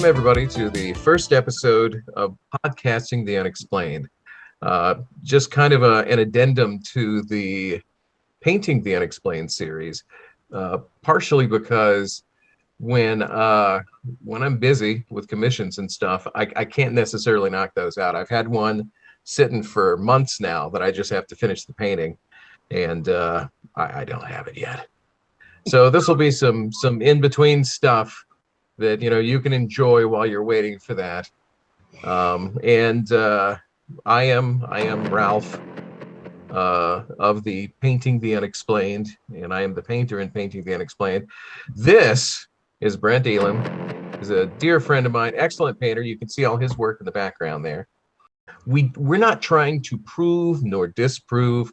Welcome, everybody, to the first episode of Podcasting the Unexplained. Just kind of an addendum to the Painting the Unexplained series, partially because when I'm busy with commissions and stuff, I can't necessarily knock those out. I've had one sitting for months now that I just have to finish the painting, and I don't have it yet. So this will be some in-between stuff that you can enjoy while you're waiting for that. I am Ralph of the Painting the Unexplained, and I am the painter in Painting the Unexplained. This is Brent Elam. He's a dear friend of mine, excellent painter. You can see all his work in the background there. We're not trying to prove nor disprove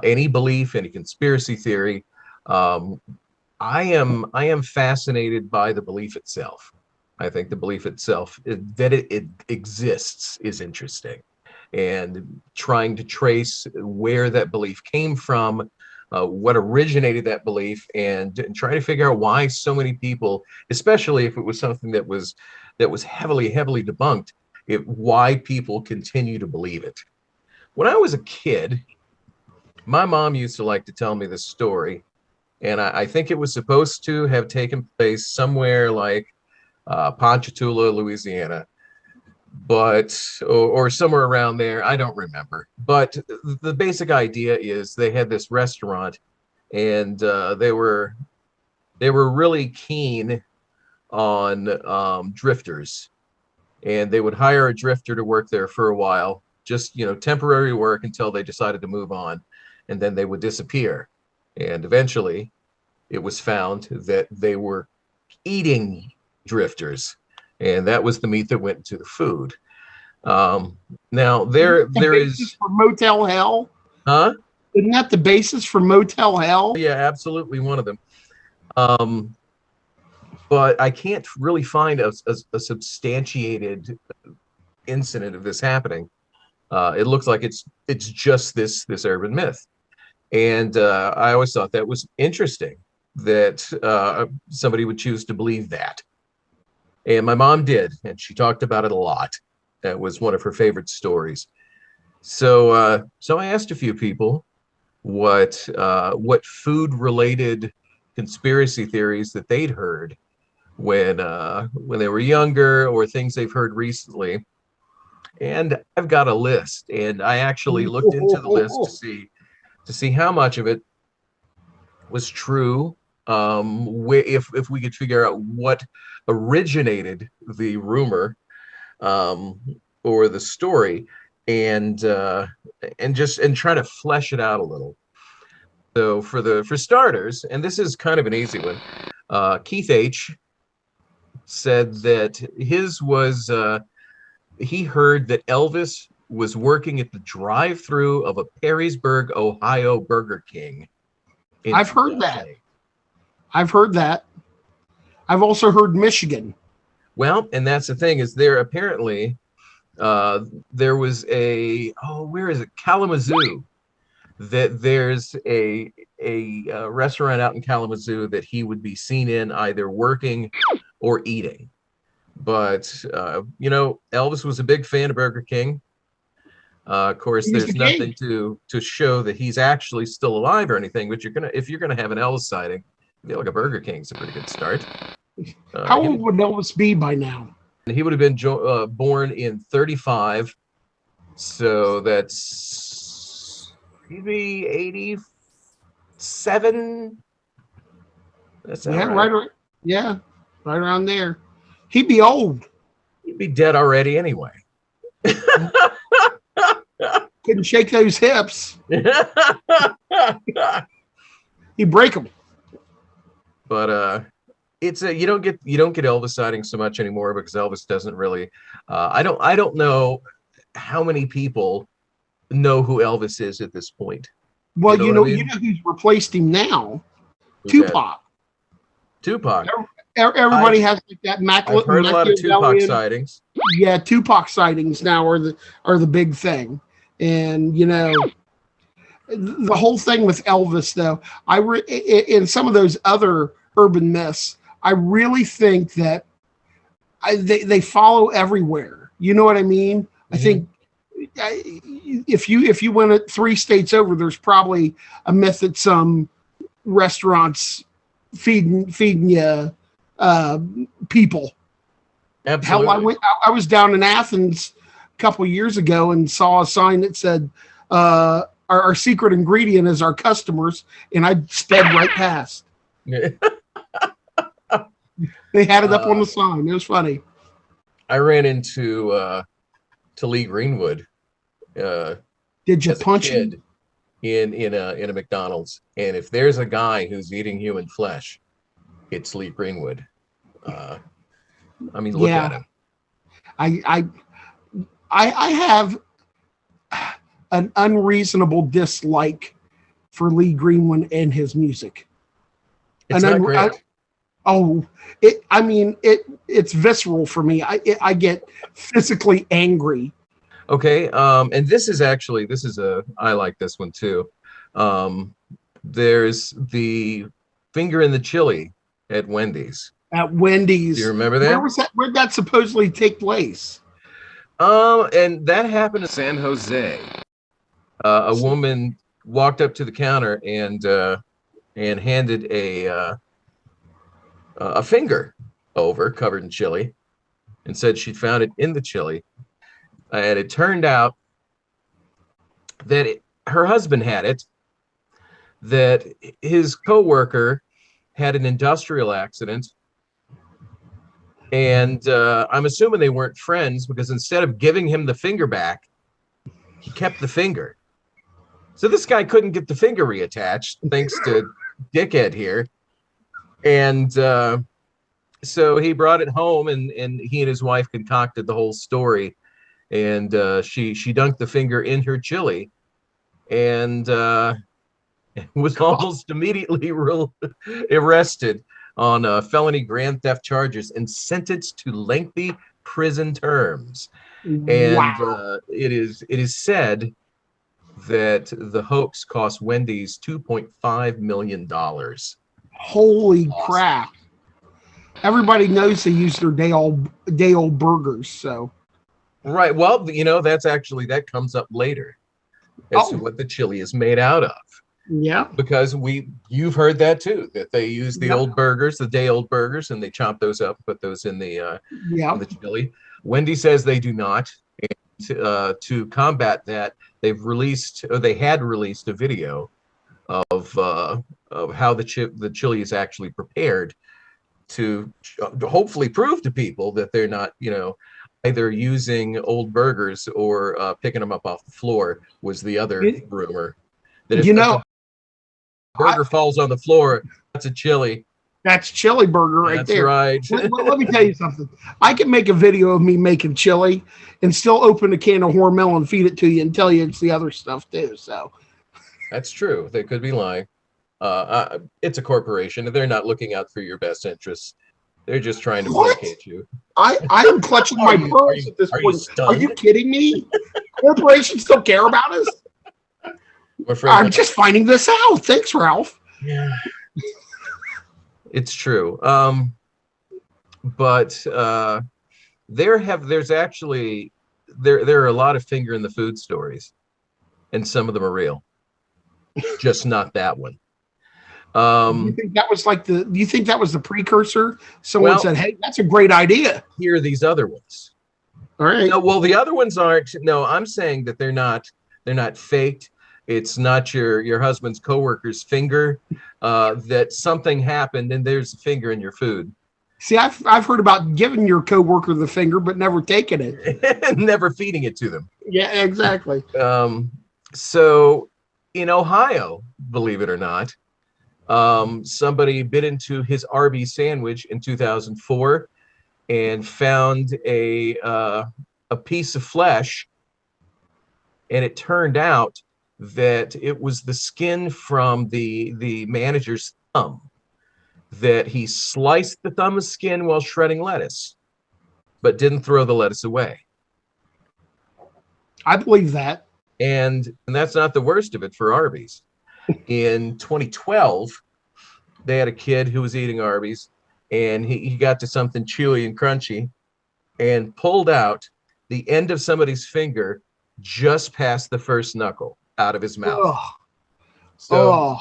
any belief, any conspiracy theory. I am fascinated by the belief itself. I think the belief itself, that it exists, is interesting. And trying to trace where that belief came from, what originated that belief, and try to figure out why so many people, especially if it was something that was heavily debunked, why people continue to believe it. When I was a kid, my mom used to like to tell me this story. And I think it was supposed to have taken place somewhere like Ponchatoula, Louisiana, or somewhere around there. I don't remember. But the basic idea is they had this restaurant, and they were really keen on drifters, and they would hire a drifter to work there for a while, just temporary work until they decided to move on, and then they would disappear. And eventually, it was found that they were eating drifters, and that was the meat that went into the food. Now there is for Motel Hell, huh? Isn't that the basis for Motel Hell? Yeah, absolutely one of them. But I can't really find a substantiated incident of this happening. It looks like it's just this urban myth. And I always thought that was interesting that somebody would choose to believe that. And my mom did, and she talked about it a lot. That was one of her favorite stories. So I asked a few people what food-related conspiracy theories that they'd heard when they were younger, or things they've heard recently. And I've got a list, and I actually looked into the list to see how much of it was true, if we could figure out what originated the rumor, or the story, and try to flesh it out a little. So for starters, and this is kind of an easy one, Keith H. said that his was he heard that Elvis was working at the drive-through of a Perrysburg, Ohio Burger King. I've heard that. I've also heard Michigan. Well, and that's the thing, is there apparently there was where is it? Kalamazoo. That there's a restaurant out in Kalamazoo that he would be seen in, either working or eating. But Elvis was a big fan of Burger King. Of course, there's nothing to show that he's actually still alive or anything. But if you're gonna have an Elvis sighting, I feel like a Burger King's a pretty good start. How old would Elvis be by now? He would have been born in 1935, so that's maybe 87. That's right. Right around there. He'd be old. He'd be dead already anyway. Couldn't shake those hips. He'd break them. But it's you don't get Elvis sightings so much anymore, because Elvis doesn't really. I don't know how many people know who Elvis is at this point. Well, you know who's replaced him now? Tupac. Tupac. Everybody has like that I've heard a lot of Tupac sightings. Yeah, Tupac sightings now are the big thing, and the whole thing with Elvis, though, in some of those other urban myths, I really think that they follow everywhere. You know what I mean? I think if you went at 3 states over, there's probably a myth at some restaurants feeding you people. Hell, Absolutely. I was down in Athens a couple of years ago and saw a sign that said our secret ingredient is our customers, and I sped right past. They had it up on the sign. It was funny. I ran into to Lee Greenwood Did you as a punch him? kid in a McDonald's, and if there's a guy who's eating human flesh, it's Lee Greenwood. I mean, look at Yeah, him. I I have an unreasonable dislike for Lee Greenwood and his music. It's not great. Oh, it. I mean, it's visceral for me. I get physically angry. Okay, and this is a I like this one too. There's the finger in the chili at Wendy's. At Do you Wendy's. remember Where that? was that? Where'd that supposedly take place? And that happened in San Jose. A woman walked up to the counter and handed a finger over covered in chili and said she found it in the chili. And it turned out that her husband had it, that his coworker had an industrial accident. And I'm assuming they weren't friends because instead of giving him the finger back, he kept the finger. So this guy couldn't get the finger reattached thanks to Dickhead here. And so he brought it home, and he and his wife concocted the whole story. And she dunked the finger in her chili, and was almost immediately arrested on felony grand theft charges and sentenced to lengthy prison terms. And Wow. it is said that the hoax cost Wendy's $2.5 million. Holy Awesome. crap. Everybody knows they use their day old burgers, so Right. Well, that comes up later as to oh what the chili is made out of. yeah. Because you've heard that too, that they use the Yep. old burgers, the day old burgers, and they chop those up, put those in the Yep. chili. Wendy says they do not. And to combat that, they had released a video of how the chili is actually prepared to hopefully prove to people that they're not, either using old burgers or picking them up off the floor was the other You, rumor. That you if know, a I, burger falls on the floor, that's a chili. that's chili burger right That's there. right. Let me tell you something. I can make a video of me making chili and still open a can of Hormel and feed it to you and tell you it's the other stuff too. So That's true. They could be lying. It's a corporation, and they're not looking out for your best interests. They're just trying to what? placate you. I am clutching Are my you are pearls you at this are you point. Are you stunned? kidding me? Corporations don't care about us. I'm afraid I'm not. just finding this out. Thanks, Ralph. Yeah, it's true. But there's actually there are a lot of finger in the food stories, and some of them are real. Just not that one. Do you Um, think that was do you think that was the precursor? Someone well, said, "Hey, that's a great idea." here are these other ones. All right. No, well, the other ones aren't. No, I'm saying that they're not faked. It's not your husband's coworker's finger. That something happened and there's a finger in your food. See, I've heard about giving your coworker the finger, but never taking it. Never feeding it to them. Yeah, exactly. So in Ohio, believe it or not, somebody bit into his Arby's sandwich in 2004 and found a piece of flesh, and it turned out that it was the skin from the manager's thumb, that he sliced the thumb of skin while shredding lettuce, but didn't throw the lettuce away. I believe that. And that's not the worst of it for Arby's. In 2012, they had a kid who was eating Arby's, and he got to something chewy and crunchy, and pulled out the end of somebody's finger just past the first knuckle out of his mouth. Oh, So oh,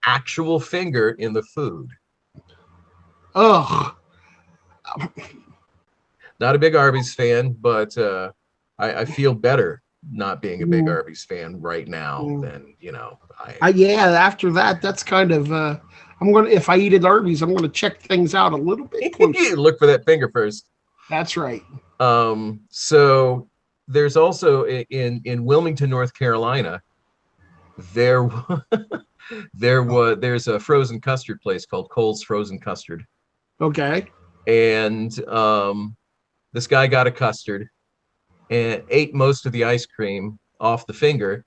actual finger in the food. oh. Not a big Arby's fan, but I feel better not being a big Arby's fan right now than, Yeah, after that, that's kind of. I'm gonna if I eat at Arby's, I'm gonna check things out a little bit closer. look for that finger first. That's right. So there's also in Wilmington, North Carolina, there there's a frozen custard place called Cole's Frozen Custard, Okay. and this guy got a custard and ate most of the ice cream off the finger,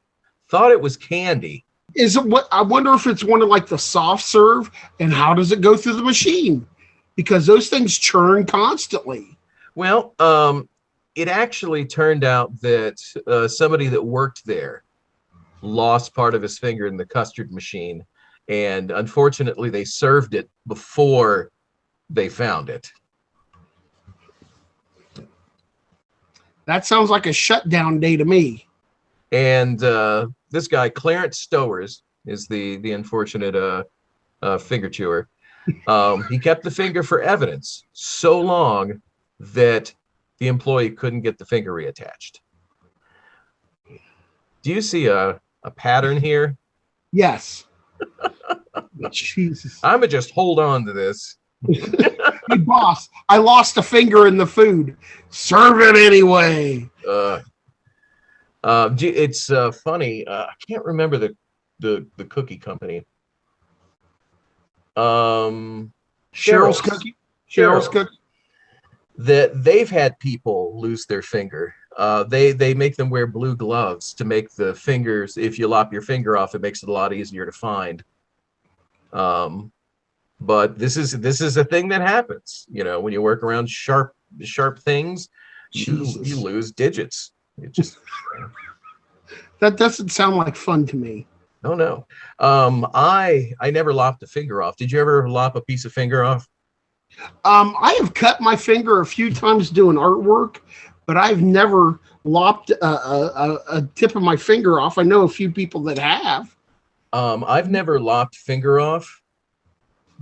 thought it was candy. Is it what? I wonder if it's one of like the soft serve, and how does it go through the machine? Because those things churn constantly. Well, it actually turned out that somebody that worked there lost part of his finger in the custard machine, and unfortunately they served it before they found it. That sounds like a shutdown day to me. And this guy Clarence Stowers is the unfortunate finger chewer. He kept the finger for evidence so long that the employee couldn't get the finger reattached. Do you see a pattern here? Yes. Jesus. I'm gonna just hold on to this. Hey, boss, I lost a finger in the food. Serve it anyway. It's funny. I can't remember the cookie company. Cheryl's cookie. Cheryl's cookie. That they've had people lose their finger. They make them wear blue gloves to make the fingers. If you lop your finger off, it makes it a lot easier to find. But this is a thing that happens. When you work around sharp things, you lose digits. It just that doesn't sound like fun to me. Oh no. I never lopped a finger off. Did you ever lop a piece of finger off? I have cut my finger a few times doing artwork, but I've never lopped a tip of my finger off. I know a few people that have. I've never lopped finger off,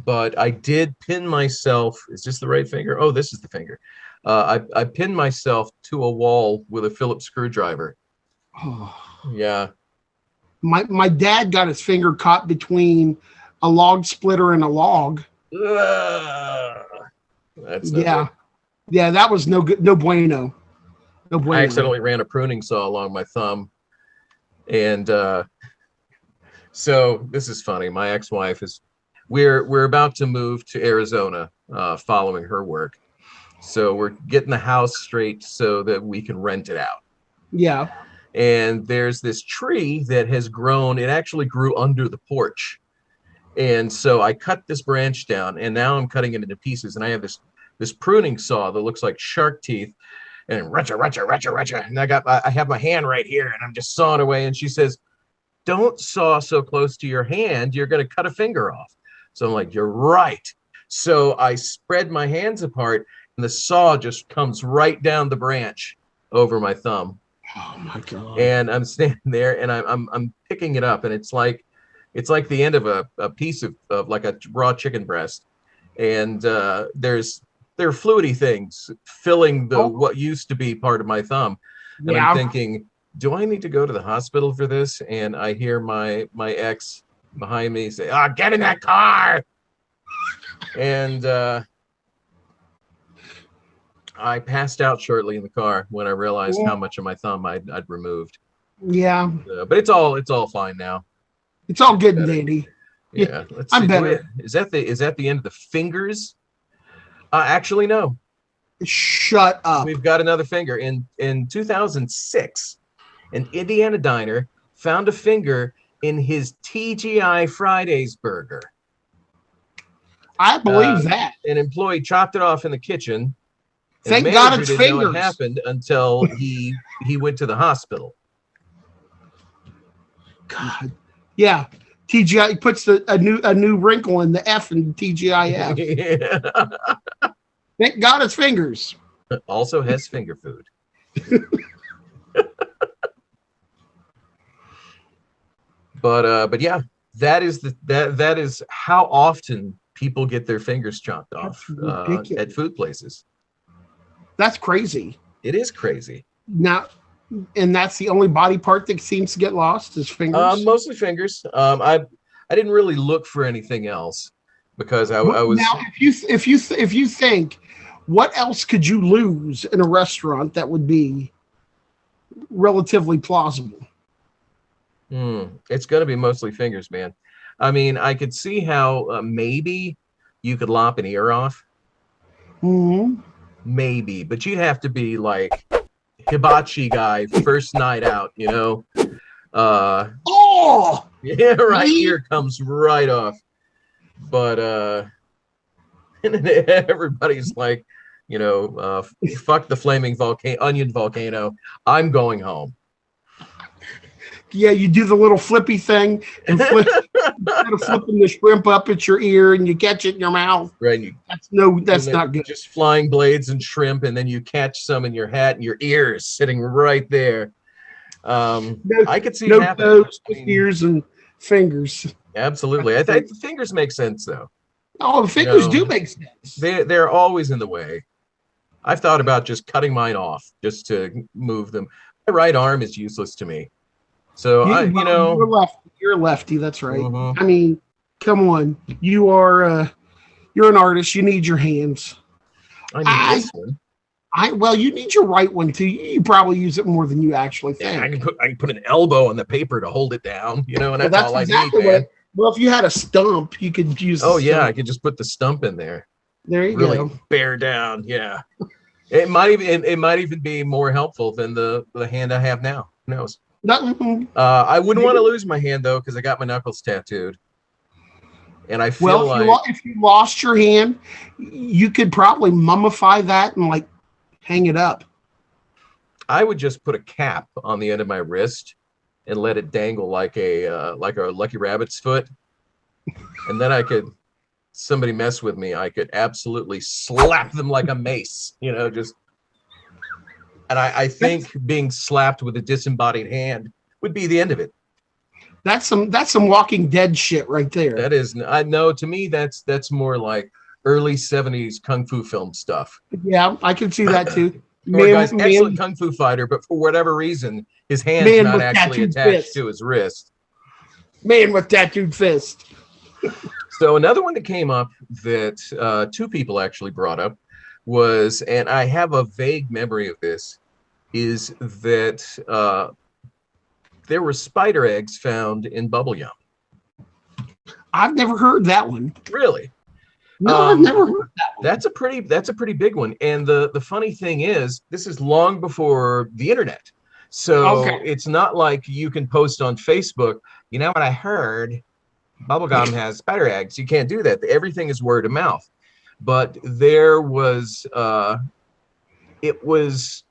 but I did pin myself. Is this the right finger? Oh, this is the finger. I pinned myself to a wall with a Phillips screwdriver. Oh. Yeah. My dad got his finger caught between a log splitter and a log. That's no good. Yeah, that was no good. No bueno. No bueno. I accidentally ran a pruning saw along my thumb, and so this is funny. My ex-wife we're about to move to Arizona following her work, so we're getting the house straight so that we can rent it out. Yeah. And there's this tree that has grown. It actually grew under the porch. And so I cut this branch down, and now I'm cutting it into pieces. And I have this pruning saw that looks like shark teeth, and retcha. And I have my hand right here, and I'm just sawing away. And she says, "Don't saw so close to your hand. You're going to cut a finger off." So I'm like, "You're right." So I spread my hands apart, and the saw just comes right down the branch over my thumb. Oh my God. And I'm standing there, and I'm picking it up, and it's like the end of a piece of like a raw chicken breast, and there are fluidy things filling what used to be part of my thumb, and I'm thinking, do I need to go to the hospital for this? And I hear my ex behind me say, "Get in that car!" And I passed out shortly in the car when I realized how much of my thumb I'd removed. Yeah, but it's all fine now. It's all good and dandy. Yeah, let's see. I'm better. Is that the end of the fingers? Actually, no. Shut up. We've got another finger. In 2006, an Indiana diner found a finger in his TGI Fridays burger. I believe that. An employee chopped it off in the kitchen. Thank God it's didn't know fingers. what happened until he went to the hospital. God. Yeah. TGI puts a new wrinkle in the F in TGIF. Yeah. Thank God it's fingers. Also has finger food. But yeah, that is how often people get their fingers chopped off That's ridiculous. at food places. That's crazy. It is crazy. Now, and that's the only body part that seems to get lost is fingers. Mostly fingers. I didn't really look for anything else because I was. Now, if you think, what else could you lose in a restaurant that would be relatively plausible? It's going to be mostly fingers, man. I mean, I could see how maybe you could lop an ear off. Mm-hmm. Maybe, but you'd have to be like hibachi guy first night out, you know. Oh, Yeah, right. me? Ear comes right off. But and then everybody's like, you know, fuck the flaming onion volcano. I'm going home. Yeah, you do the little flippy thing and flip instead of flipping the shrimp up at your ear and you catch it in your mouth. Right. That's not good. Just flying blades and shrimp, and then you catch some in your hat, and your ear is sitting right there. I could see it happening. Toes, ears, and fingers. Absolutely. I think fingers make sense, though. Oh, the fingers do make sense. They're always in the way. I've thought about just cutting mine off just to move them. My right arm is useless to me. So you're a lefty. That's right. Mm-hmm. I mean, come on, you're an artist. You need your hands. I need this one. Well, you need your right one too. You probably use it more than you actually think. Yeah, I can put an elbow on the paper to hold it down, you know, and that's all exactly I need, man. Well, if you had a stump, you could use. Oh yeah, I could just put the stump in there. There you really go. Bear down. Yeah, it might even be more helpful than the hand I have now. Who knows? I wouldn't want to lose my hand though, because I got my knuckles tattooed, and I feel if you lost your hand, you could probably mummify that and like hang it up. I would just put a cap on the end of my wrist and let it dangle like a lucky rabbit's foot, and then somebody mess with me, I could absolutely slap them like a mace, you know, just. And I think being slapped with a disembodied hand would be the end of it. That's some Walking Dead shit right there. That is, I know, to me that's more like early 70s kung fu film stuff. Yeah, I can see that too. Or guy's excellent kung fu fighter, but for whatever reason, his hand's not actually attached to his wrist. Man with tattooed fist. So another one that came up that two people actually brought up was, and I have a vague memory of this, is that there were spider eggs found in bubble yum. I've never heard that one. Really? No, I've never heard that one. That's a pretty big one. And the funny thing is, this is long before the internet. So It's not like you can post on Facebook, you know what I heard? Bubblegum has spider eggs. You can't do that. Everything is word of mouth. But there was, it was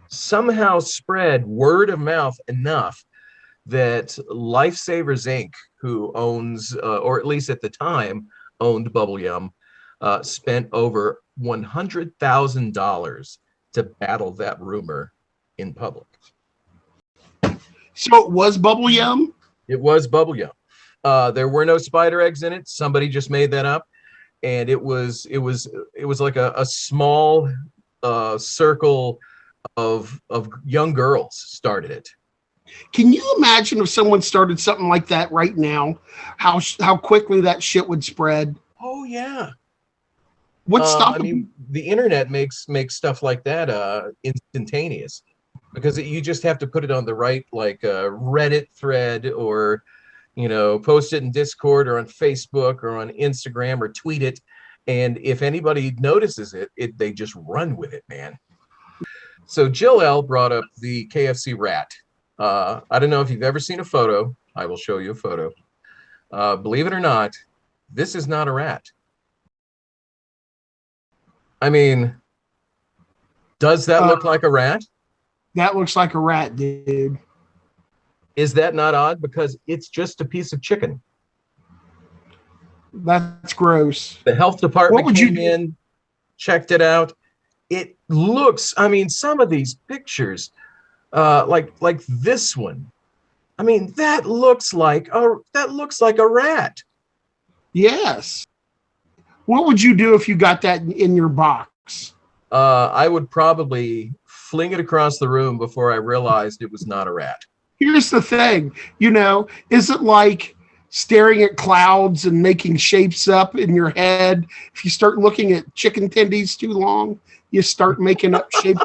somehow spread word of mouth enough that Lifesavers Inc., who owns, or at least at the time owned Bubble Yum, spent over $100,000 to battle that rumor in public. So it was Bubble Yum? It was Bubble Yum. There were no spider eggs in it. Somebody just made that up. And it was like a small circle of young girls started it. Can you imagine if someone started something like that right now? How quickly that shit would spread? Oh yeah. What's stopping? I mean, the internet makes stuff like that instantaneous, because you just have to put it on the right Reddit thread, or post it in Discord or on Facebook or on Instagram or tweet it. And if anybody notices it, they just run with it, man. So Jill L brought up the KFC rat. I don't know if you've ever seen a photo. I will show you a photo. Believe it or not, this is not a rat. I mean, does that look like a rat? That looks like a rat, dude. Is that not odd? Because it's just a piece of chicken. That's gross. The health department came in, checked it out, it looks, I mean, some of these pictures, like this one, I mean, that looks like a rat. Yes. What would you do if you got that in your box? I would probably fling it across the room before I realized it was not a rat. Here's the thing, is it like staring at clouds and making shapes up in your head? If you start looking at chicken tendies too long, you start making up shapes.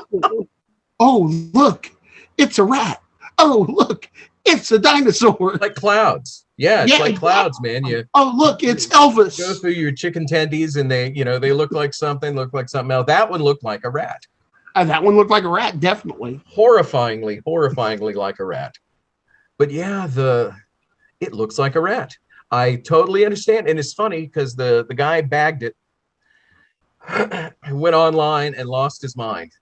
Oh, look, it's a rat. Oh, look, it's a dinosaur. Like clouds. Yeah, it's Yeah, like clouds, exactly. man. You Oh, look, it's go Elvis. through your chicken tendies and they look like something, look like something else. That one looked like a rat. That one looked like a rat, definitely. Horrifyingly like a rat. But yeah, it looks like a rat. I totally understand. And it's funny because the guy bagged it, went online and lost his mind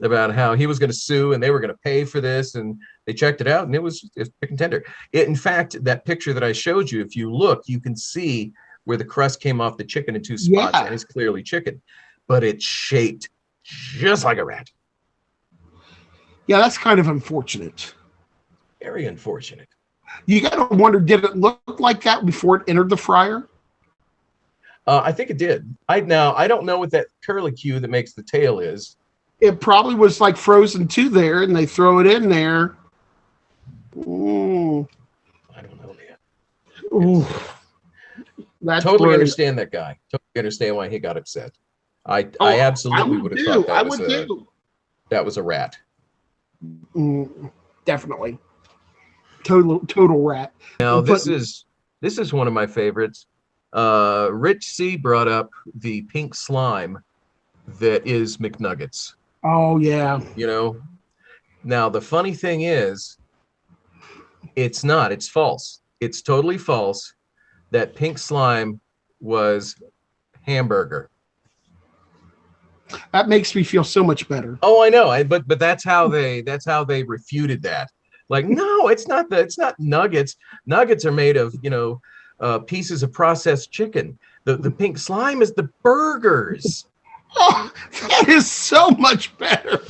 about how he was going to sue and they were going to pay for this. And they checked it out and it was chicken tender. In fact, that picture that I showed you, if you look, you can see where the crust came off the chicken in two spots, Yeah. and it's clearly chicken, but it's shaped just like a rat. Yeah, that's kind of unfortunate. Very unfortunate. You got to wonder, did it look like that before it entered the fryer? I think it did. I don't know what that curlicue that makes the tail is. It probably was like frozen to there, and they throw it in there. Mm. I don't know, man. Ooh, that's Totally great. understand that guy. Totally understand why he got upset. I absolutely would have thought that was a rat. Definitely. Total rat. Now this is one of my favorites. Rich C brought up the pink slime that is McNuggets. Oh yeah. Now the funny thing is, it's not. It's false. It's totally false. That pink slime was hamburger. That makes me feel so much better. Oh, I know. But that's how they refuted that. Like, no, it's not nuggets. Nuggets are made of, pieces of processed chicken. The pink slime is the burgers. Oh, that is so much better.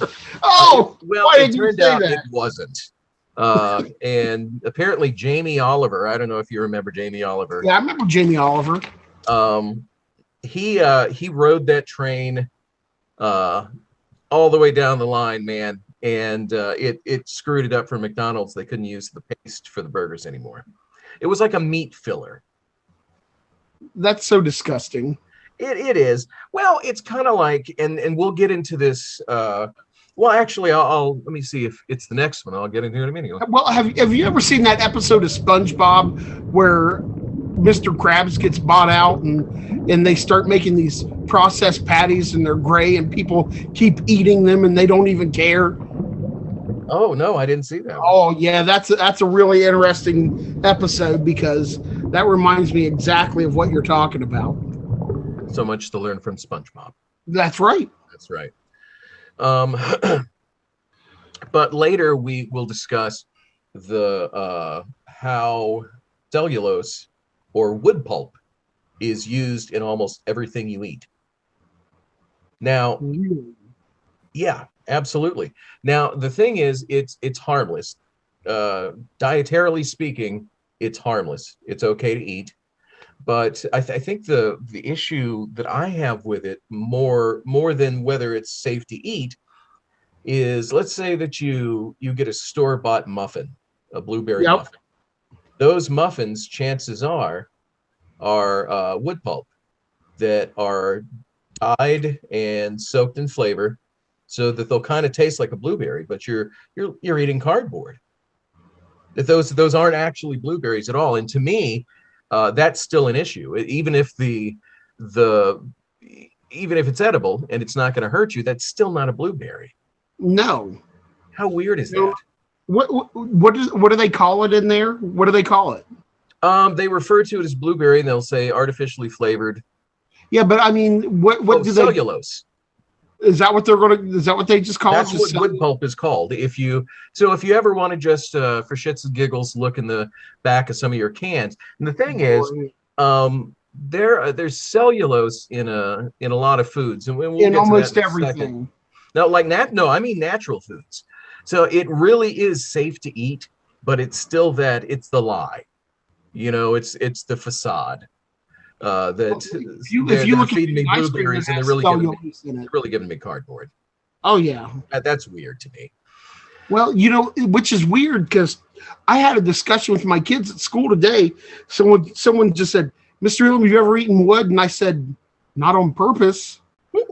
Oh, well, it turned out it wasn't. And apparently Jamie Oliver, I don't know if you remember Jamie Oliver. Yeah, I remember Jamie Oliver. He rode that train all the way down the line, man. And it screwed it up for McDonald's. They couldn't use the paste for the burgers anymore. It was like a meat filler. That's so disgusting. It is. Well, it's kind of like, and we'll get into this. Well, actually, I'll let me see if it's the next one. I'll get into it in a minute. Well, have you ever seen that episode of SpongeBob where Mr. Krabs gets bought out and they start making these processed patties and they're gray and people keep eating them and they don't even care? Oh no, I didn't see that one. Oh yeah, that's a really interesting episode because that reminds me exactly of what you're talking about. So much to learn from SpongeBob. That's right. That's right. But later we will discuss the how cellulose or wood pulp is used in almost everything you eat. Now, yeah, absolutely. Now, the thing is, it's harmless. Dietarily speaking, it's harmless. It's okay to eat. But I think the issue that I have with it more than whether it's safe to eat is, let's say that you get a store-bought muffin, a blueberry muffin. Those muffins, chances are wood pulp that are dyed and soaked in flavor so that they'll kind of taste like a blueberry, but you're eating cardboard. That those aren't actually blueberries at all. And to me, that's still an issue. Even if even if it's edible and it's not going to hurt you, that's still not a blueberry. No. How weird is that? What do they call it in there? What do they call it? They refer to it as blueberry and they'll say artificially flavored. Yeah, but I mean, what do cellulose? Is that what they just call it? That's what wood pulp is called. If you ever want to just for shits and giggles look in the back of some of your cans. And the thing is, there's cellulose in a lot of foods, and we'll In get to that almost in a second. everything. No, like no, I mean natural foods. So it really is safe to eat, but it's still it's the lie. It's the facade. That If you they're look at feeding the me ice cream that blueberries and has cellulose in it. they're really giving me cardboard. Oh yeah. That's weird to me. Well, which is weird because I had a discussion with my kids at school today. Someone just said, "Mr. Elam, have you ever eaten wood?" And I said, "Not on purpose,"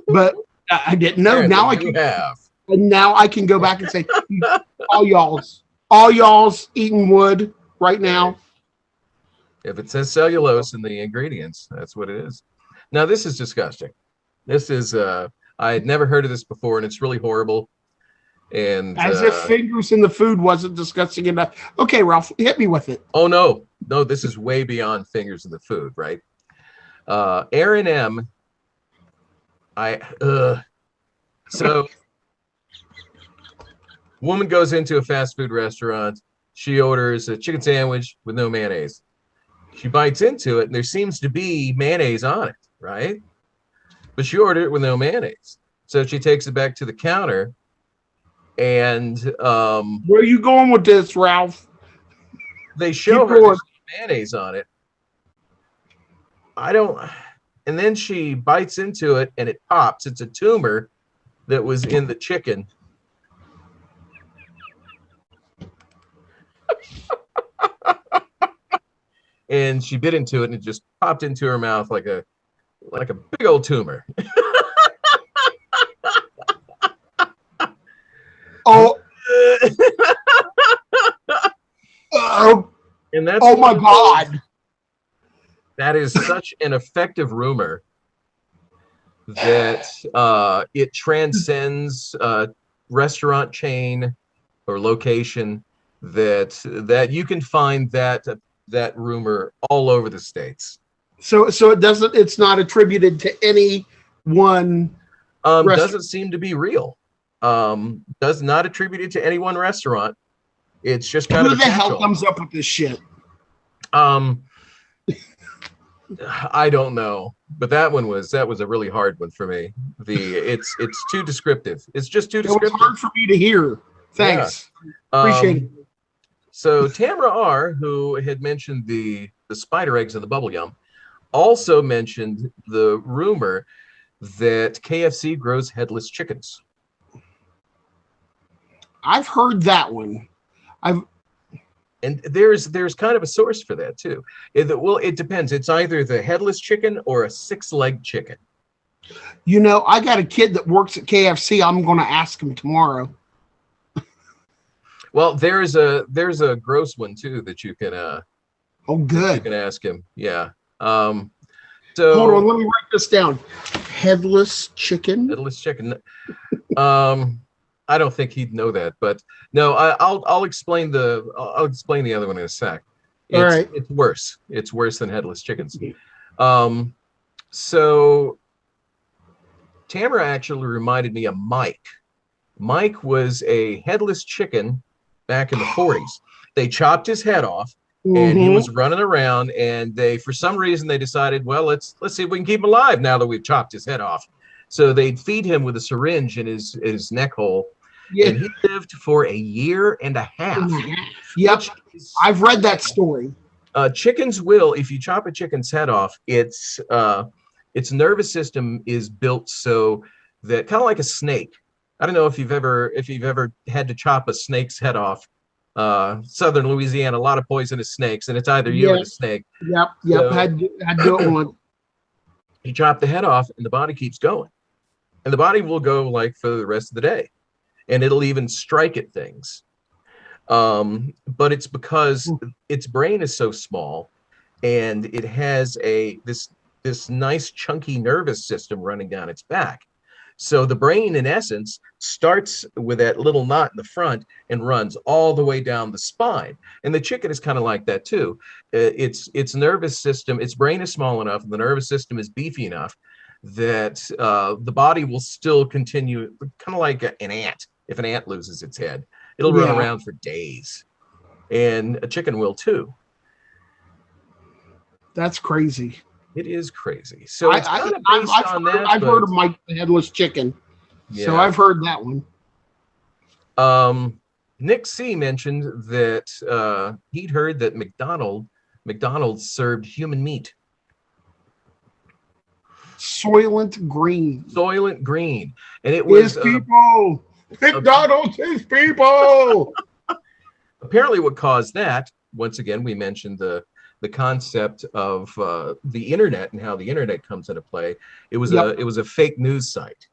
but I didn't know. Apparently you have. Now I can go back and say, all y'all's eating wood right now. If it says cellulose in the ingredients, that's what it is. Now this is disgusting. This is I had never heard of this before, and it's really horrible. And As if fingers in the food wasn't disgusting enough. Okay, Ralph, hit me with it. oh no, this is way beyond fingers in the food, right? Aaron M. So woman goes into a fast food restaurant. She orders a chicken sandwich with no mayonnaise. She bites into it, and there seems to be mayonnaise on it, right? But she ordered it with no mayonnaise. So she takes it back to the counter, and where are you going with this, Ralph? they show her there's mayonnaise on it. And then she bites into it, and it pops. It's a tumor that was in the chicken. And she bit into it, and it just popped into her mouth like a big old tumor. Oh, and that's oh my God. That is such an effective rumor that it transcends restaurant chain or location, that you can find that rumor all over the states. So it's not attributed to any one doesn't seem to be real. Does not attribute it to any one restaurant. It's just kind of who the hell comes up with this shit? I don't know, but that was a really hard one for me. It's too descriptive. It's just too descriptive. It was hard for me to hear. Thanks. Yeah. Appreciate it. So Tamara R., who had mentioned the spider eggs and the bubble gum, also mentioned the rumor that KFC grows headless chickens. I've heard that one. And there's kind of a source for that too. It depends. It's either the headless chicken or a 6-leg chicken. I got a kid that works at KFC. I'm going to ask him tomorrow. Well, there's a gross one too that you can oh good. You can ask him. Yeah. So hold on, let me write this down. Headless chicken. Headless chicken. I don't think he'd know that, but no, I'll explain the other one in a sec. All right. It's worse. It's worse than headless chickens. So Tamara actually reminded me of Mike. Mike was a headless chicken back in the 40s. They chopped his head off, and he was running around, and for some reason they decided, well, let's see if we can keep him alive now that we've chopped his head off. So they'd feed him with a syringe in his neck hole. Yeah. And he lived for 1.5 years. Yep. I've read that story. Chickens will, if you chop a chicken's head off, its nervous system is built so that, kind of like a snake. I don't know if you've ever had to chop a snake's head off. Southern Louisiana, a lot of poisonous snakes, and it's either you or the snake. Yep. So, had to do it once. You chop the head off, and the body keeps going, and the body will go like for the rest of the day, and it'll even strike at things. But it's because its brain is so small, and it has this nice chunky nervous system running down its back. So the brain, in essence, starts with that little knot in the front and runs all the way down the spine. And the chicken is kind of like that too. Its nervous system, its brain is small enough, and the nervous system is beefy enough that the body will still continue, kind of like an ant. If an ant loses its head, it'll run around for days, and a chicken will too. That's crazy. It is crazy. So it's kind of based on that, I've heard but of Mike the Headless Chicken, so yeah. I've heard that one. Nick C mentioned that he'd heard that McDonald's served human meat. Soylent Green. Soylent Green. And it His was people. McDonald's, his people. apparently what caused that. Once again, we mentioned the concept of the internet and how the internet comes into play. It was a fake news site,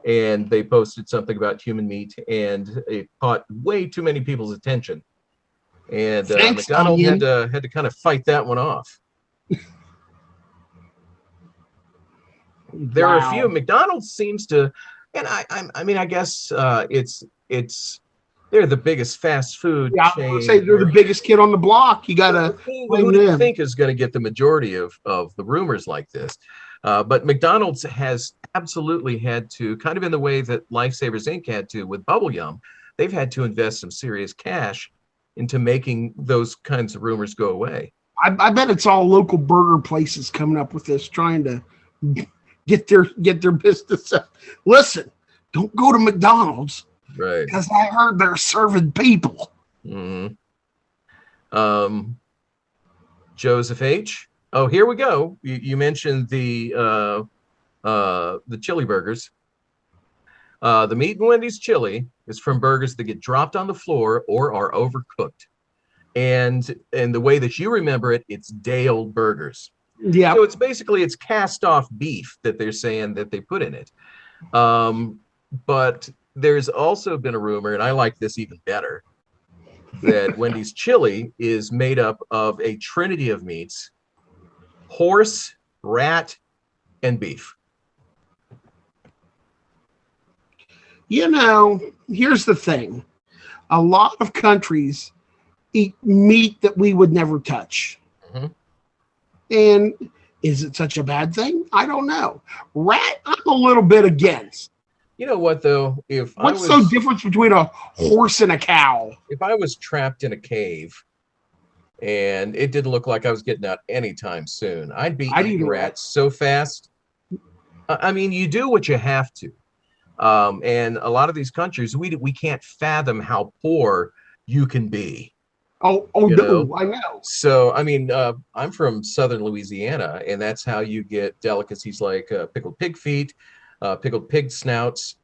and they posted something about human meat, and it caught way too many people's attention. And McDonald's had to kind of fight that one off. There are a few. McDonald's seems to, and I mean, I guess it's they're the biggest fast food chain. I would say they're the biggest kid on the block. You gotta. Who do you think is going to get the majority of the rumors like this? But McDonald's has absolutely had to, kind of in the way that Lifesavers Inc. had to with bubblegum, they've had to invest some serious cash into making those kinds of rumors go away. I bet it's all local burger places coming up with this, trying to get their business up. Listen, don't go to McDonald's, right? Because I heard they're serving people. Mm-hmm. Joseph H. Oh, here we go. You mentioned the chili burgers. The meat in Wendy's chili is from burgers that get dropped on the floor or are overcooked. And the way that you remember it, it's day-old burgers. Yeah. So it's cast off beef that they're saying that they put in it. But there's also been a rumor, and I like this even better, that Wendy's chili is made up of a trinity of meats: horse, rat, and beef. You know, here's the thing. A lot of countries eat meat that we would never touch. Mm-hmm. And is it such a bad thing? I don't know. Rat, I'm a little bit against. You know what, though? What's the difference between a horse and a cow? If I was trapped in a cave and it didn't look like I was getting out anytime soon, I'd be eating rats so fast. I mean, you do what you have to. And a lot of these countries, we can't fathom how poor you can be. Oh, no, I know. So, I mean, I'm from southern Louisiana, and that's how you get delicacies like pickled pig feet, pickled pig snouts.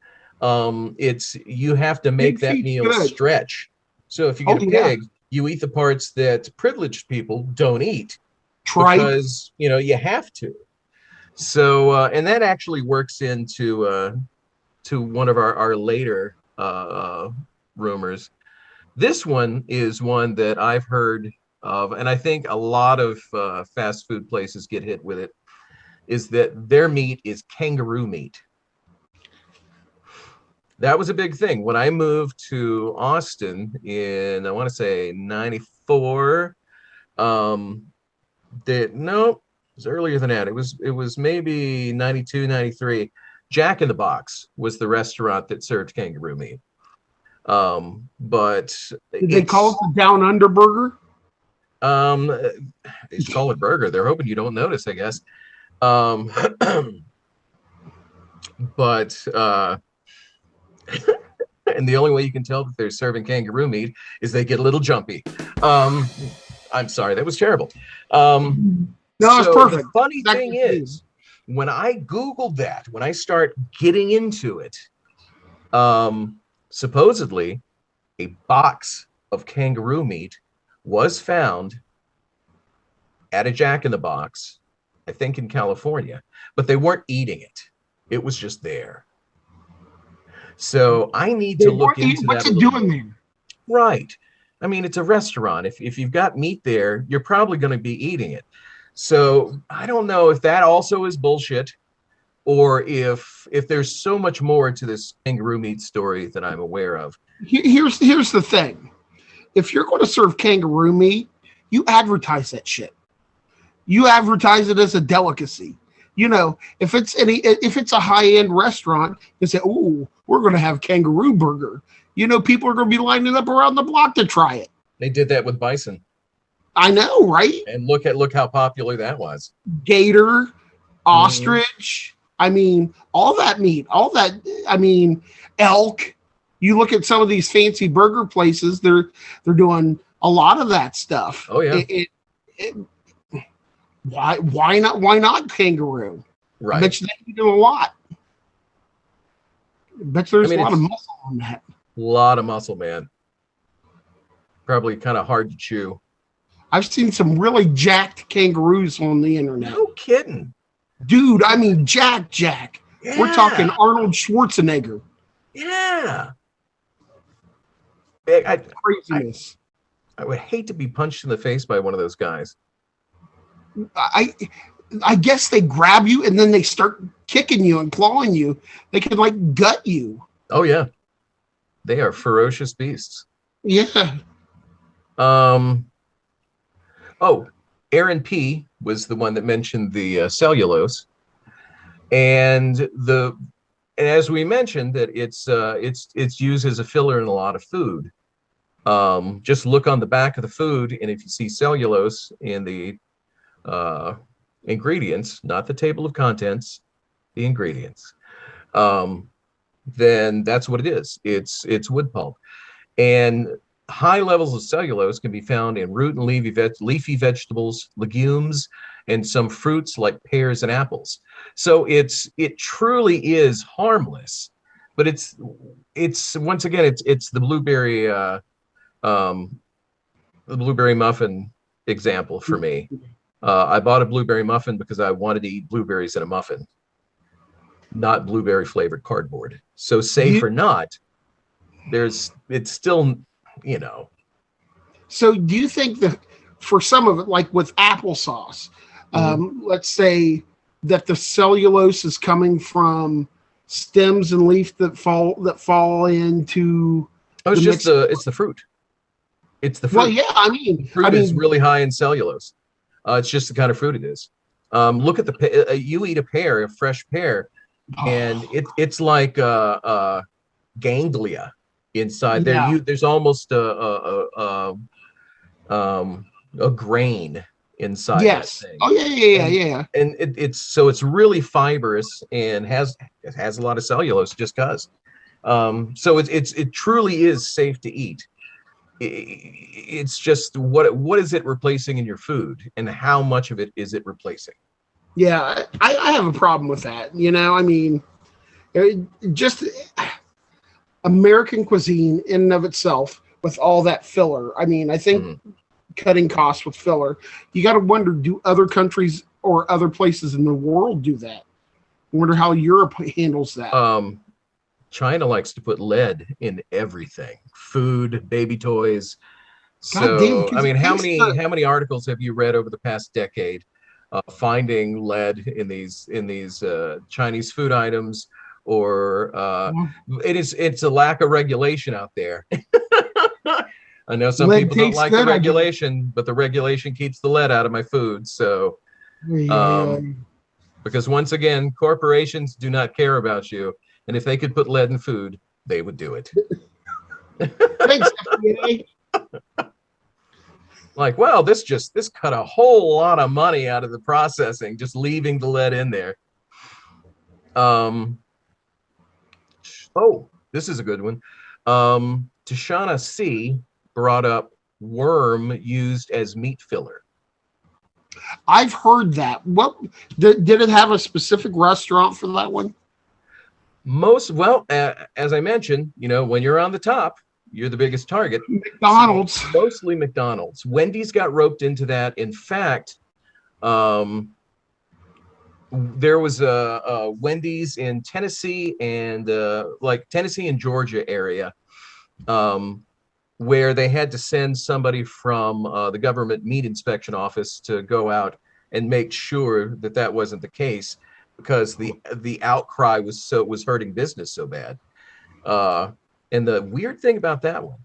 You have to make that meal stretch. So if you get a pig, you eat the parts that privileged people don't eat. Because, you have to. So, and that actually works into one of our later rumors. This one is one that I've heard of, and I think a lot of fast food places get hit with it, is that their meat is kangaroo meat. That was a big thing. When I moved to Austin in, I want to say, 94, it was earlier than that. It was maybe 92, 93. Jack in the Box was the restaurant that served kangaroo meat. But did they call it the Down Under Burger? They just call it burger. They're hoping you don't notice, I guess. But and the only way you can tell that they're serving kangaroo meat is they get a little jumpy. I'm sorry, that was terrible. No, it's perfect. The funny thing is, when I Googled that, when I start getting into it, supposedly a box of kangaroo meat was found at a Jack in the Box, I think in California, but they weren't eating it. It was just there. So I need to look into that. What's it doing there? Right. I mean, it's a restaurant. If you've got meat there, you're probably going to be eating it. So I don't know if that also is bullshit, or if there's so much more to this kangaroo meat story that I'm aware of. Here's the thing. If you're going to serve kangaroo meat, you advertise that shit. You advertise it as a delicacy. If it's a high-end restaurant, you say, "Oh, we're going to have kangaroo burger." People are going to be lining up around the block to try it. They did that with bison. I know, right? And look how popular that was. Gator, Mhm. ostrich. I mean, all that meat, all that. I mean, elk. You look at some of these fancy burger places; they're doing a lot of that stuff. Oh yeah, It why not kangaroo? I right. bet you they can do a lot. I bet I there's a mean, lot of it's muscle on that. a lot of muscle, man. Probably kind of hard to chew. I've seen some really jacked kangaroos on the internet. No kidding. Dude, I mean Jack. We're talking Yeah, Arnold Schwarzenegger. yeah. I Craziness. I would hate to be punched in the face by one of those guys. I I guess they grab you and then they start kicking you and clawing you. They can like gut you. Oh yeah, they are ferocious beasts. Yeah. Um. Oh, Aaron P was the one that mentioned the cellulose, and the and as we mentioned that it's used as a filler in a lot of food. Just look on the back of the food, and if you see cellulose in the uh, ingredients, not the table of contents, the ingredients, um, then that's what it is. It's wood pulp, and high levels of cellulose can be found in root and leafy vegetables, legumes, and some fruits like pears and apples. So it truly is harmless, but it's once again it's um, the blueberry muffin example for me. I bought a blueberry muffin because I wanted to eat blueberries in a muffin, not blueberry flavored cardboard. So Do safe you, or not, it's still, you know. so do you think that for some of it, like with applesauce, Mhm. let's say that the cellulose is coming from stems and leaf that fall into Oh, the mix? it's the fruit. It's the Well, fruit. yeah, The I fruit is mean, really high in cellulose. It's just the kind of fruit it is. Look at you eat a pear, a fresh pear, and oh, it's like ganglia inside there. yeah, There's almost a grain inside that yes, thing, oh yeah, yeah, yeah, and yeah. it's really fibrous and has a lot of cellulose just cause. So it truly is safe to eat. It's just what is it replacing in your food, and how much of it is it replacing? Yeah, I have a problem with that. I mean, it, just American cuisine in and of itself with all that filler. I mean, I think Mhm. cutting costs with filler, you got to wonder, do other countries or other places in the world do that? I wonder how Europe handles that. Um, China likes to put lead in everything, food, baby toys. God damn, So, I because it mean, tastes good. how many articles have you read over the past decade finding lead in these Chinese food items, or it's a lack of regulation out there. I know some Lead people don't tastes like the good, I guess. regulation, but the regulation keeps the lead out of my food. So, Yeah, yeah. um, because once again, corporations do not care about you, and if they could put lead in food, they would do it. Thanks, FDA. Like, well, this cut a whole lot of money out of the processing, just leaving the lead in there. Um, oh, this is a good one. Tashana C brought up worm used as meat filler. I've heard that. What did it have a specific restaurant for that one? As I mentioned, when you're on the top, you're the biggest target. So McDonald's. mostly McDonald's. Wendy's got roped into that. In fact, um, there was a Wendy's in Tennessee and like Tennessee and Georgia area, um, where they had to send somebody from the government meat inspection office to go out and make sure that that wasn't the case, because the outcry was hurting business so bad. Uh, and the weird thing about that one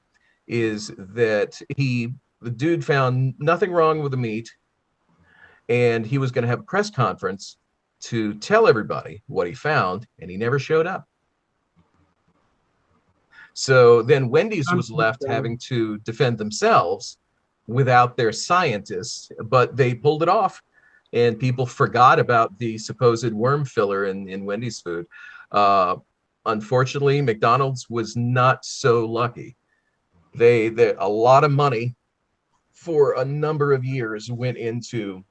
is that the dude found nothing wrong with the meat, and he was going to have a press conference to tell everybody what he found, and he never showed up. So then Wendy's was left having to defend themselves without their scientists, but they pulled it off, and people forgot about the supposed worm filler in Wendy's food. Uh, Unfortunately, McDonald's was not so lucky. They a lot of money for a number of years went into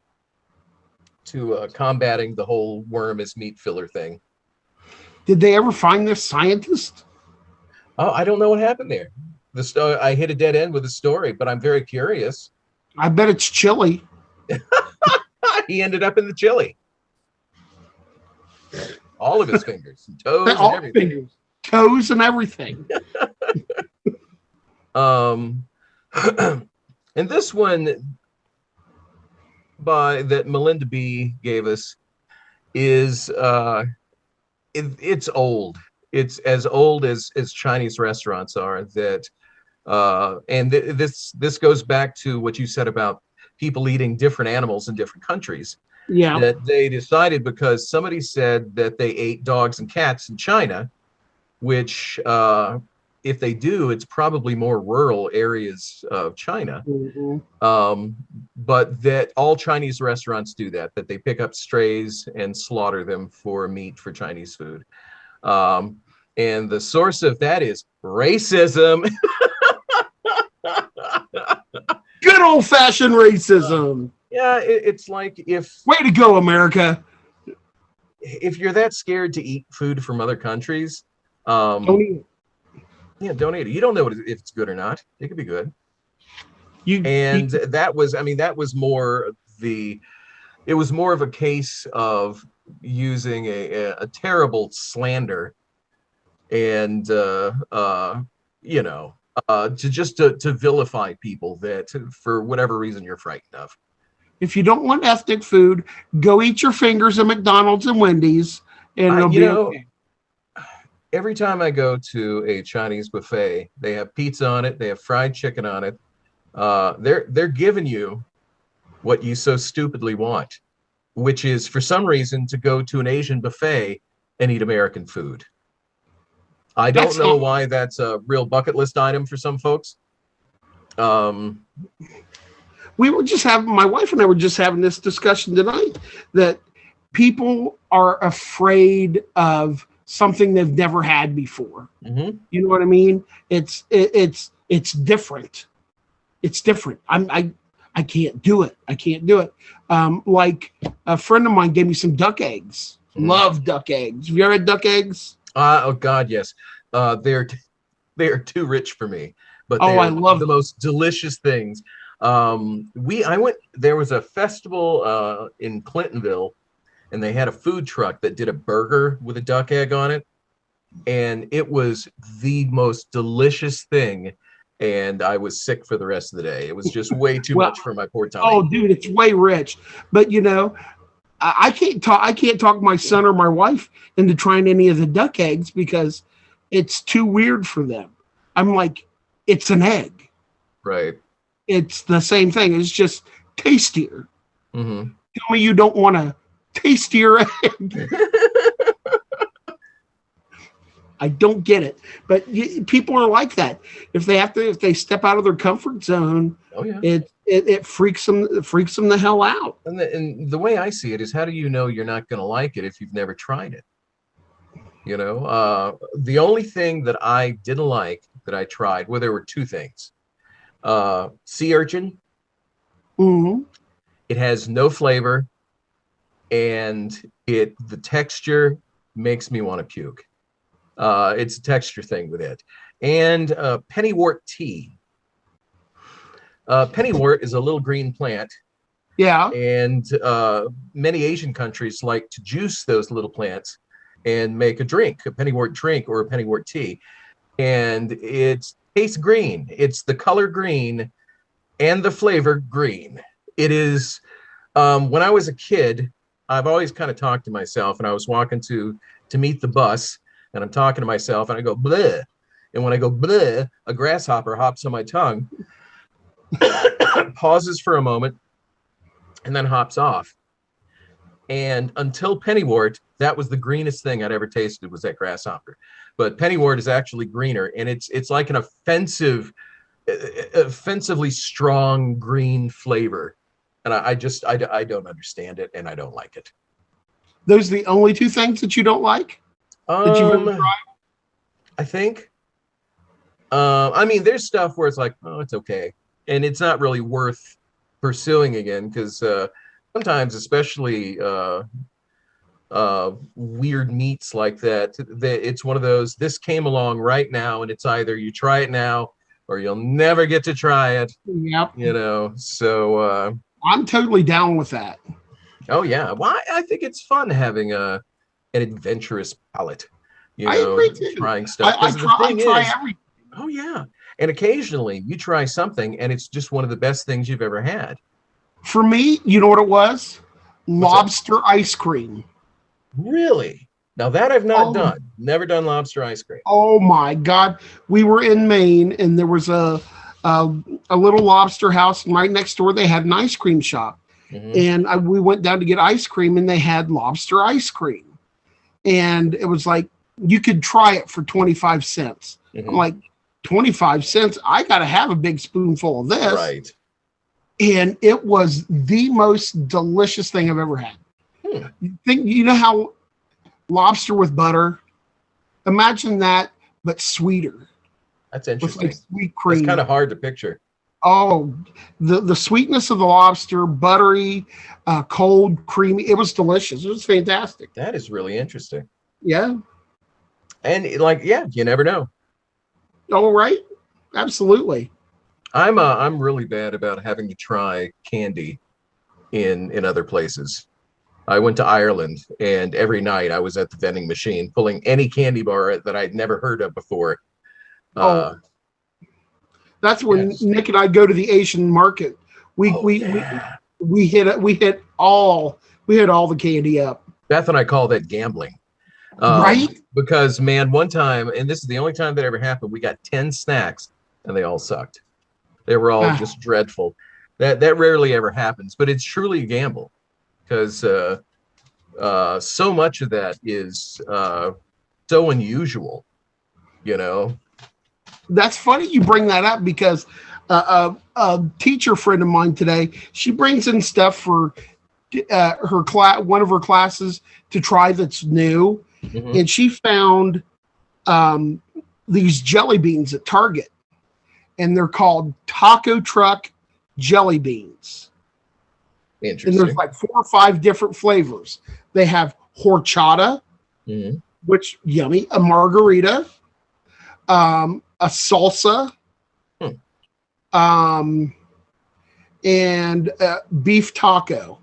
combating the whole worm as meat filler thing. Did they ever find their scientist? Oh, I don't know what happened there. I hit a dead end with the story, but I'm very curious. I bet it's chili. He ended up in the chili. All of his fingers and toes and All everything. fingers, toes, and everything. Um, and this one that Melinda B gave us is it's old. It's as old as Chinese restaurants are. That this goes back to what you said about people eating different animals in different countries. Yeah. That they decided because somebody said that they ate dogs and cats in China, which if they do, it's probably more rural areas of China. But that all Chinese restaurants do that they pick up strays and slaughter them for meat for Chinese food. And the source of that is racism. Good old fashioned racism. Yeah, it's like way to go, America. If you're that scared to eat food from other countries, don't eat it. Yeah, don't eat it. You don't know if it's good or not. It could be good. That was more it was more of a case of using a terrible slander and to vilify people that for whatever reason you're frightened of. If you don't want ethnic food, go eat your fingers at McDonald's and Wendy's, and it'll be okay. Every time I go to a Chinese buffet, they have pizza on it, they have fried chicken on it. They're giving you what you so stupidly want, which is for some reason to go to an Asian buffet and eat American food. I don't know why that's a real bucket list item for some folks. We were just my wife and I were just having this discussion tonight that people are afraid of something they've never had before. Mm-hmm. You know what I mean? It's different. It's different. I can't do it. I can't do it. Like a friend of mine gave me some duck eggs. Mm-hmm. Love duck eggs. Have you ever had duck eggs? Oh God, yes. They're too rich for me, but I love the most delicious things. There was a festival in Clintonville, and they had a food truck that did a burger with a duck egg on it, and it was the most delicious thing. And I was sick for the rest of the day. It was just way too much for my poor tummy. Oh, dude, it's way rich. But I can't talk my son or my wife into trying any of the duck eggs because it's too weird for them. I'm like, it's an egg. Right. It's the same thing. It's just tastier. Mm-hmm. Tell me you don't want a tastier egg. I don't get it. But people are like that. If they step out of their comfort zone, oh yeah, it freaks them the hell out. And the way I see it is, how do you know you're not going to like it if you've never tried it? The only thing that I didn't like that I tried, well, there were two things. Sea urchin. Mm-hmm. It has no flavor, and the texture makes me want to puke. It's a texture thing with it. And pennywort tea. Pennywort is a little green plant. Yeah. And many Asian countries like to juice those little plants and make a pennywort drink or a pennywort tea. And it tastes green. It's the color green and the flavor green. It is, when I was a kid, I've always kind of talked to myself, and I was walking to meet the bus, and I'm talking to myself, and I go, bleh. And when I go, bleh, a grasshopper hops on my tongue, pauses for a moment, and then hops off. And until pennywort, that was the greenest thing I'd ever tasted, was that grasshopper. But pennywort is actually greener, and it's like an offensive offensively strong green flavor, and I don't understand it, and I don't like it. Those are the only two things that you don't like that you've ever Um, tried? I think. I mean, there's stuff where it's like, oh, it's okay, and it's not really worth pursuing again because sometimes, especially weird meats like that, that it's one of those. This came along right now, and it's either you try it now or you'll never get to try it. Yep. So I'm totally down with that. oh yeah, well, I think it's fun having an adventurous palate. I agree too. Trying stuff because the I thing try is, every. oh yeah, and occasionally you try something and it's just one of the best things you've ever had. For me, you know what it was? What's that? Lobster ice cream. Really? Now that I've not Oh, done. Never done lobster ice cream. oh my God. We were in Maine and there was a, a little lobster house and right next door. They had an ice cream shop. Hmm. And we went down to get ice cream and they had lobster ice cream. And it was like, you could try it for 25 cents. I'm Hmm. like, 25 cents? I got to have a big spoonful of this. Right. And it was the most delicious thing I've ever had. Hmm. You know how lobster with butter? Imagine that, but sweeter That's with like interesting. sweet That's kind cream. of hard to picture. Oh, the sweetness of the lobster, buttery, cold, creamy. It was delicious. It was fantastic. That is really interesting. Yeah. And like, yeah, you never know. All right. Absolutely. I'm really bad about having to try candy in other places. I went to Ireland, and every night I was at the vending machine pulling any candy bar that I'd never heard of before. Oh, Uh, that's when yes. Nick and I go to the Asian market. We Oh we we yeah. we hit all the candy up. Beth and I call that gambling. Right? Because man, one time, and this is the only time that ever happened, we got 10 snacks and they all sucked. They were all Ah, just dreadful. That rarely ever happens, but it's truly a gamble because so much of that is so unusual, you know. that's funny you bring that up because a teacher friend of mine today, she brings in stuff for her class, one of her classes to try that's new, Hmm. and she found um, these jelly beans at Target, and they're called taco truck jelly beans. And there's Interesting. like 4 or 5 different flavors. They have horchata, Hmm. which yummy, a margarita, a salsa, Hmm. um, and beef taco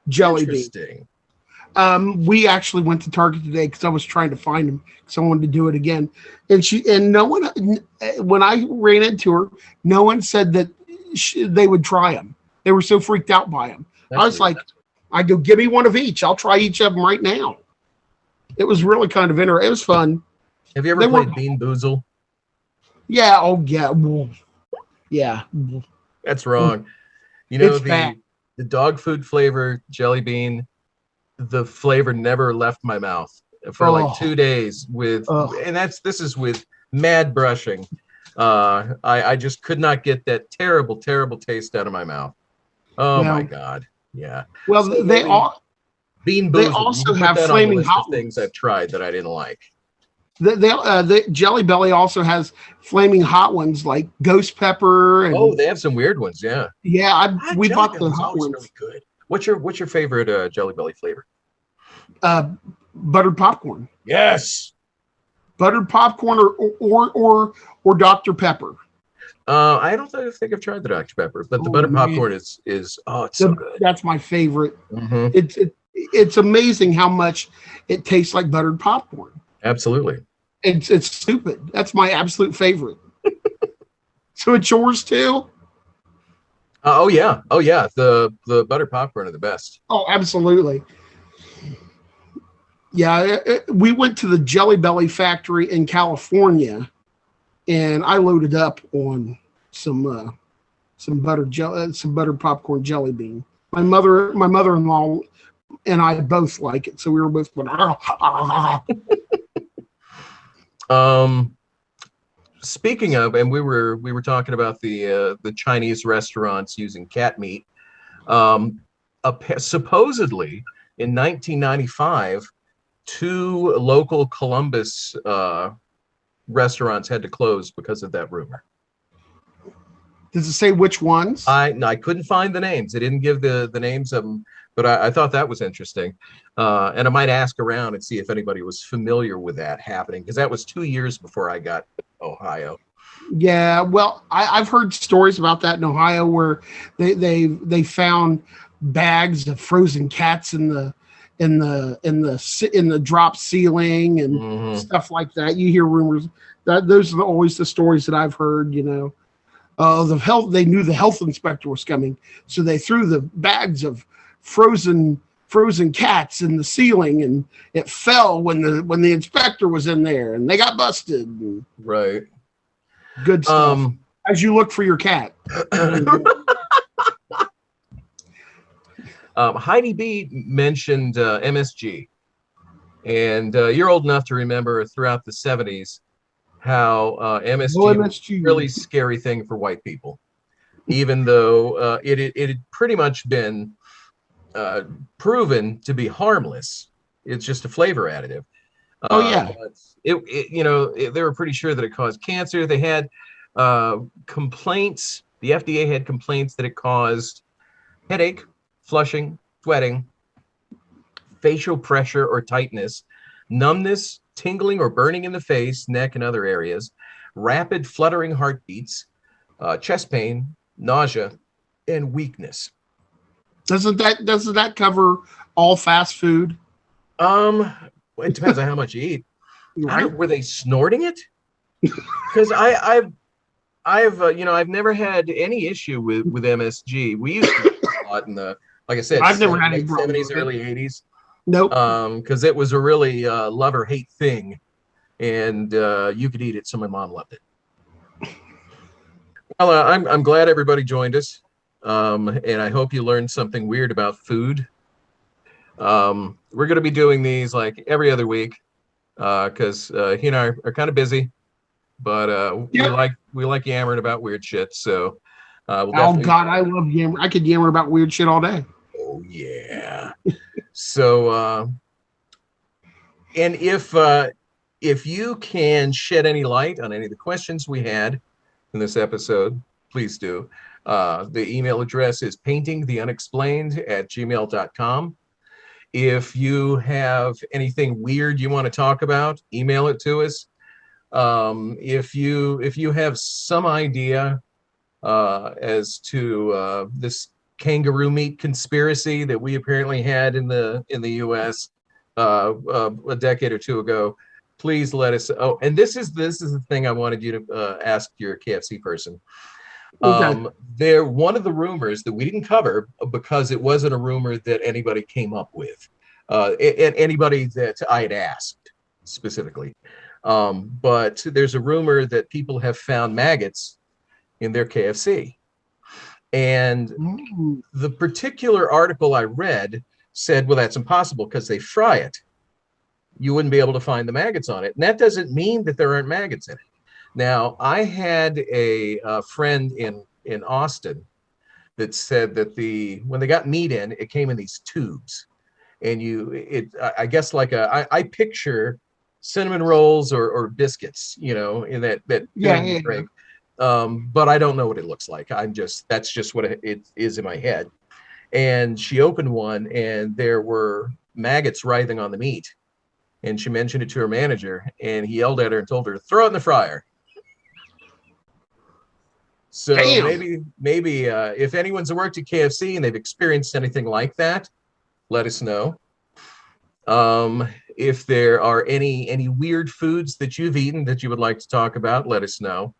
jelly bean. Interesting. We actually went to Target today because I was trying to find them because I wanted to do it again. And no one, when I ran into her, no one said that they would try them. They were so freaked out by them. I That's was weird. like, I go, give me one of each. I'll try each of them right now. It was really kind of interesting. It was fun. Have you ever They weren't, played Bean Boozle? yeah, oh, yeah, yeah. That's wrong. You know, It's bad. the dog food flavor jelly bean, the flavor never left my mouth for like Oh, 2 days with, oh, and this is with mad brushing. I just could not get that terrible, terrible taste out of my mouth. Oh my well, God. Yeah. well, So maybe Bean they Boozled. You also can put have that on the flaming list hot of things ones. I've tried that I didn't like. The Jelly Belly also has flaming hot ones like ghost pepper Oh, and they have some weird ones. Yeah. yeah, we Jelly bought the Belly's hot always really ones. good. What's your favorite Jelly Belly flavor? Uh, Buttered popcorn, Yes. buttered popcorn, or Dr Pepper. I don't think I've tried the Dr. Pepper, but the Oh butter man, popcorn is oh, it's so good. that's my favorite. Hmm. It's amazing how much it tastes like buttered popcorn. Absolutely. It's stupid. That's my absolute favorite. So it's yours too. Oh yeah, oh yeah. The butter popcorn are the best. Oh, absolutely. Yeah, we went to the Jelly Belly factory in California, and I loaded up on some buttered popcorn jelly bean. My mother-in-law and I both like it, so we were both going. Um, Speaking of, and we were talking about the Chinese restaurants using cat meat. Um, Supposedly in 1995, two local Columbus restaurants had to close because of that rumor. Does it say which ones? I couldn't find the names. They didn't give the names of them, but I thought that was interesting. And I might ask around and see if anybody was familiar with that happening, because that was 2 years before I got Ohio. Yeah, well, I've heard stories about that in Ohio where they found bags of frozen cats in the drop ceiling and Hmm. stuff like that. You hear rumors that those are always the stories that I've heard. The health they knew the health inspector was coming, so they threw the bags of frozen cats in the ceiling, and it fell when the inspector was in there, and they got busted. And Right. good stuff. Um, As you look for your cat. Heidi B mentioned MSG, and you're old enough to remember throughout the 70s how No MSG was a MSG. really scary thing for white people, even though it had pretty much been uh, proven to be harmless. It's just a flavor additive. Oh yeah. But they were pretty sure that it caused cancer. They had complaints. The FDA had complaints that it caused headache, flushing, sweating, facial pressure or tightness, numbness, tingling or burning in the face, neck, and other areas, rapid fluttering heartbeats, chest pain, nausea, and weakness. Doesn't that cover all fast food? Um, it depends on how much you eat. I Right. don't. Were they snorting it? Because I've never had any issue with MSG. We used to use it a lot in the, like I said, I've never had any late problems 70s, with it. early 80s. Nope. Because it was a really love or hate thing, and you could eat it. So my mom loved it. Well, I'm glad everybody joined us, and I hope you learned something weird about food. We're going to be doing these like every other week because he and I are kind of busy, but Yep. we like yammering about weird shit. So we'll Oh definitely. God, I love yammer. I could yammer about weird shit all day. Oh yeah. So and if you can shed any light on any of the questions we had in this episode, please do. The email address is paintingtheunexplained@gmail.com. If you have anything weird you want to talk about, email it to us. If you have some idea as to this kangaroo meat conspiracy that we apparently had in the U.S. A decade or two ago, please let us. Oh, and this is the thing I wanted you to ask your KFC person. Okay. One of the rumors that we didn't cover because it wasn't a rumor that anybody came up with, and anybody that I had asked specifically. But there's a rumor that people have found maggots in their KFC. And Mm. the particular article I read said, well, that's impossible because they fry it. You wouldn't be able to find the maggots on it. And that doesn't mean that there aren't maggots in it. Now, I had a friend in Austin that said that when they got meat in, it came in these tubes. And I guess like I picture cinnamon rolls or biscuits, in that Yeah, filling you yeah, yeah. break. But I don't know what it looks like. That's just what it is in my head. And she opened one, and there were maggots writhing on the meat. And she mentioned it to her manager, and he yelled at her and told her to throw it in the fryer. So Damn. maybe if anyone's worked at KFC and they've experienced anything like that, let us know. If there are any weird foods that you've eaten that you would like to talk about, let us know.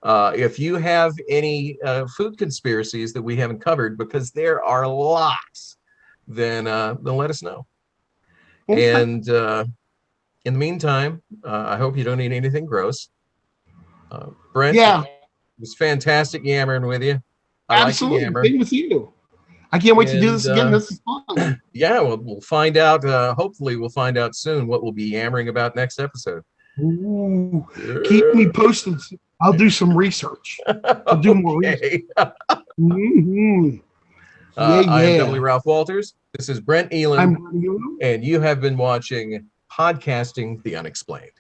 If you have any food conspiracies that we haven't covered, because there are lots, then let us know. Okay. And in the meantime, I hope you don't eat anything gross. Brent, it Yeah, was fantastic yammering with you. I like to absolutely. yammer. Same with you. I can't wait to do And this again. This is fun. yeah, we'll find out. Hopefully, we'll find out soon what we'll be yammering about next episode. Ooh, keep me posted. I'll do some research. I'll do more research. Okay. Mhm. Yeah, I am W. yeah. Ralph Walters. This is Brent I'm Elam, Brent Elam. and you have been watching Podcasting the Unexplained.